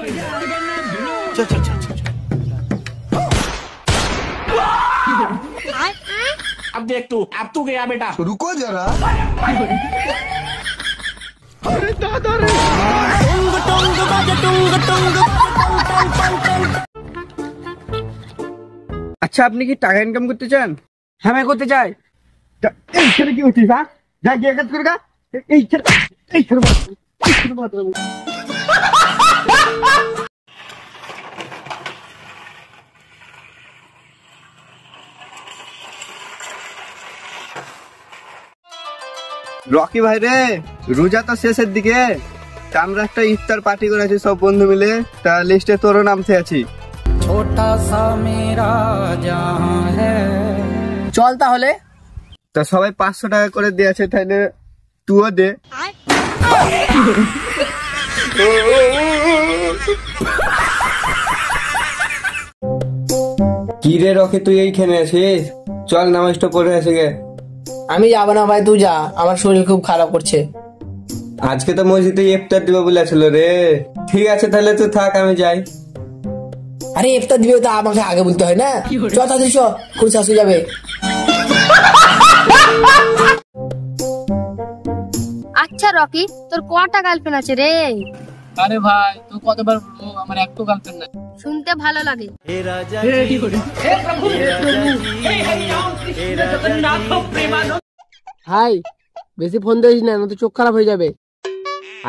चल चल चल चल। अब देख तू, अब तू गया बेटा। रुको जरा। अरे दादा रे। আচ্ছা আপনি কি টাকা ইনকাম করতে চান? হ্যাঁ আমি করতে চাই। এইখানে কি হচ্ছিস? হ্যাঁ যা গিয়ে কাজ করে গা। রকি ভাই রে, রোজা তো শেষের দিকে, তা আমরা একটা ইফতার পার্টি করেছি সব বন্ধু মিলে, তা লিস্টে তোরও নামতে আছি। ছোটা সা মেরা জাহাঁ হ্যায়। চল তাহলে। তা সবাই 500 টাকা করে দিয়েছে, তাহলে তুইও দে। কি রে রকি, তুই এইখানে আছিস? চল নামাজটা পড়ে আসে গে। আমি যাবো না ভাই, তুই যা, আমার শরীর খুব খারাপ করছে। আজকে তো মসজিদে ইফতার দিবে বলেছিল রে। ঠিক আছে তাহলে তুই থাক, আমি যাই। আরে ইফতার দিবে তো আমাকে আগে বলতে হয় না? চ তাড়াতাড়ি চ, খুব শাসু যাবে। আচ্ছা রকি, তোর কটা গার্লফ্রেন্ড আছে রে? আরে ভাই তুই কতবার বলবো, আমার একটু গার্লফ্রেন্ড নাই। শুনতে ভালো লাগে। ভাই বেশি ফোন দিস না, তো চোখ খারাপ হয়ে যাবে।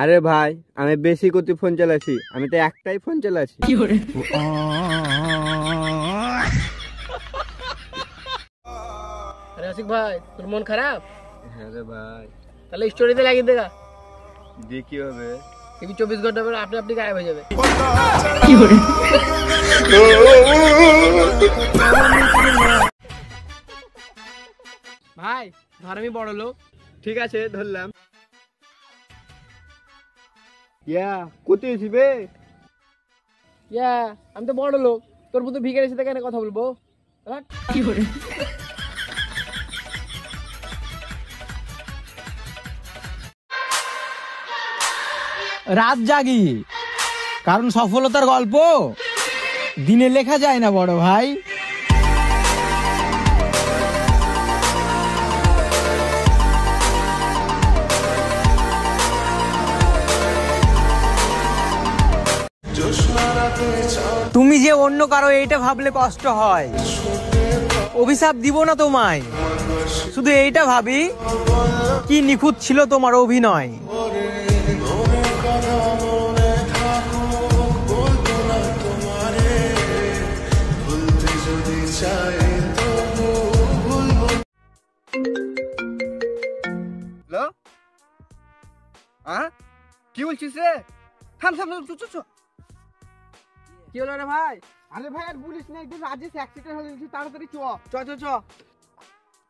আরে ভাই আমি বেশি করতে ফোন চালাচ্ছি, আমি তো একটাই ফোন চালাচ্ছি। আরে আশিক ভাই তোর মন খারাপ? হ্যাঁ রে ভাই। তাহলে স্টোরিতে লাগিয়ে দেখা, দিয়ে কি হবে? 24 ঘন্টা পরে আপনি আপনি গায়েব হয়ে যাবে। ভাই ধর আমি বড় লোক। ঠিক আছে ধরলাম। ইয়া কোথায় ছিবে? ইয়া আমি তো বড় লোক, তোর মতো ভিখারির সাথে কেন কথা বলবো? কি করে রাত জাগি, কারণ সফলতার গল্প দিনে লেখা যায় না বড় ভাই। তুমি যে অন্য কারো এইটা ভাবলে কষ্ট হয়, অভিশাপ দিব না তোমায়, শুধু এইটা ভাবি কি নিখুঁত ছিল তোমার অভিনয়। কি বলছিস রে? থাম থাম, কি হলো রে ভাই? আরে ভাই আর বলিস না, একদম রাজেশ অ্যাক্সিডেন্ট হয়ে গেছে, তাড়াতাড়ি চ।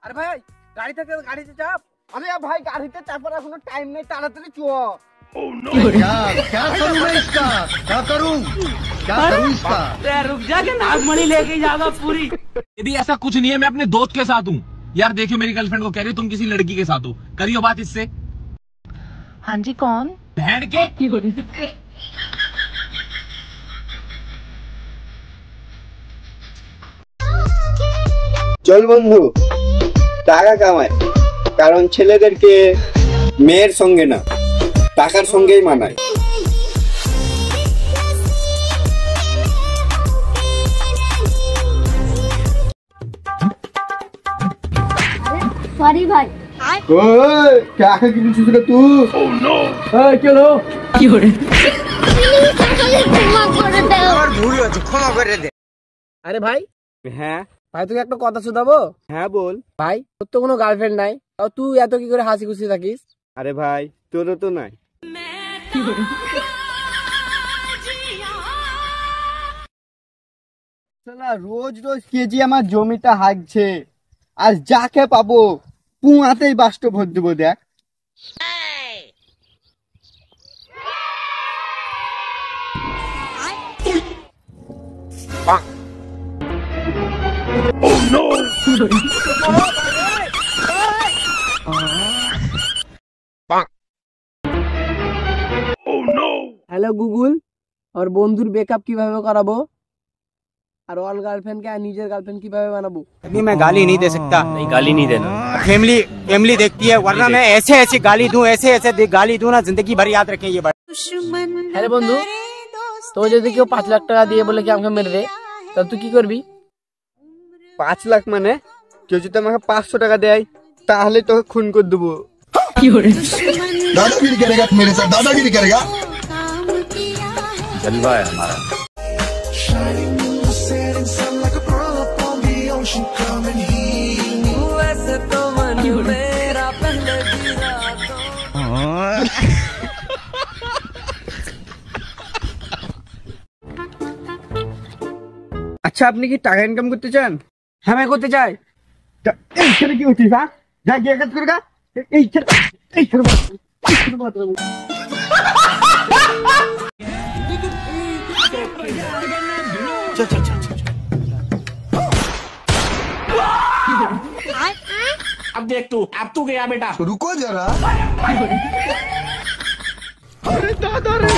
আরে ভাই গাড়ি থেকে গাড়িতে চাপ। আরে ভাই গাড়িতে চাপার এখনো টাইম নেই, তাড়াতাড়ি চ। क्या करूं मैं इसका? क्या करूं इसका? रुक जा के नागमणि लेके जाएगा पूरी। यदि ऐसा कुछ नहीं है, मैं अपने दोस्त के साथ हूँ। यार देखियो मेरी गर्लफ्रेंड को कह रही हो तुम किसी लड़की के साथ हो, करियो बात इससे। हाँ जी कौन? बहन के চল বন্ধু টাকা কামাই, কারণ ছেলেদেরকে মেয়ের সঙ্গে না টাকার সঙ্গেই মানায়। সরি ভাই। ওই টাকা কি দিছিস রে তুই? এই কি হলো? কি করে ক্ষমা করে দাও। আমার ভুল হয়েছে, ক্ষমা করে দে। আরে ভাই হ্যাঁ ভাই তোকে একটা কথা শোনাবো? হ্যাঁ বল। ভাই তোর তো কোনো গার্লফ্রেন্ড নাই, তাও তুই এত কি করে হাসি খুশি থাকিস? আরে ভাই তোরও তো নাই। রোজ রোজ কেজি আমার জমিটা হাঁকছে, আর যাকে পাবো পুয়াতেই বাষ্ট ভর দেবো। দেখ হ্যালো গুগল, और বন্ধুর ব্রেকআপ কিভাবে করাবো और ऑल गर्लफ्रेंड के निजर गर्लफ्रेंड কিভাবে বানাবো। अभी मैं गाली नहीं दे सकता। नहीं गाली नहीं देना, फैमिली देखती है, वरना मैं ऐसे गाली दूं, ऐसे गाली दूं ना, जिंदगी भर याद रखें ये बात। হ্যাঁ বন্ধু, তো যদি কেউ 5 লাখ টাকা দিয়ে বলে কি আমাকে মেরে দে, তাহলে তুই কি করবি? 5 লাখ মানে কেউ যদি আমাকে 500 টাকা দেয় তাহলে তোকে খুন করে দেবো। दादागिरी करेगा मेरे साथ, दादागिरी करेगा। जलवा है हमारा। আচ্ছা আপনি কি টাকা ইনকাম করতে চান? হ্যাঁ আমি করতে চাই। এইখানে কি হচ্ছিস? হ্যাঁ যা গিয়ে কাজ করগা। अब देख तू, अब तू गया बेटा। रुको जरा। अरे दादा रे।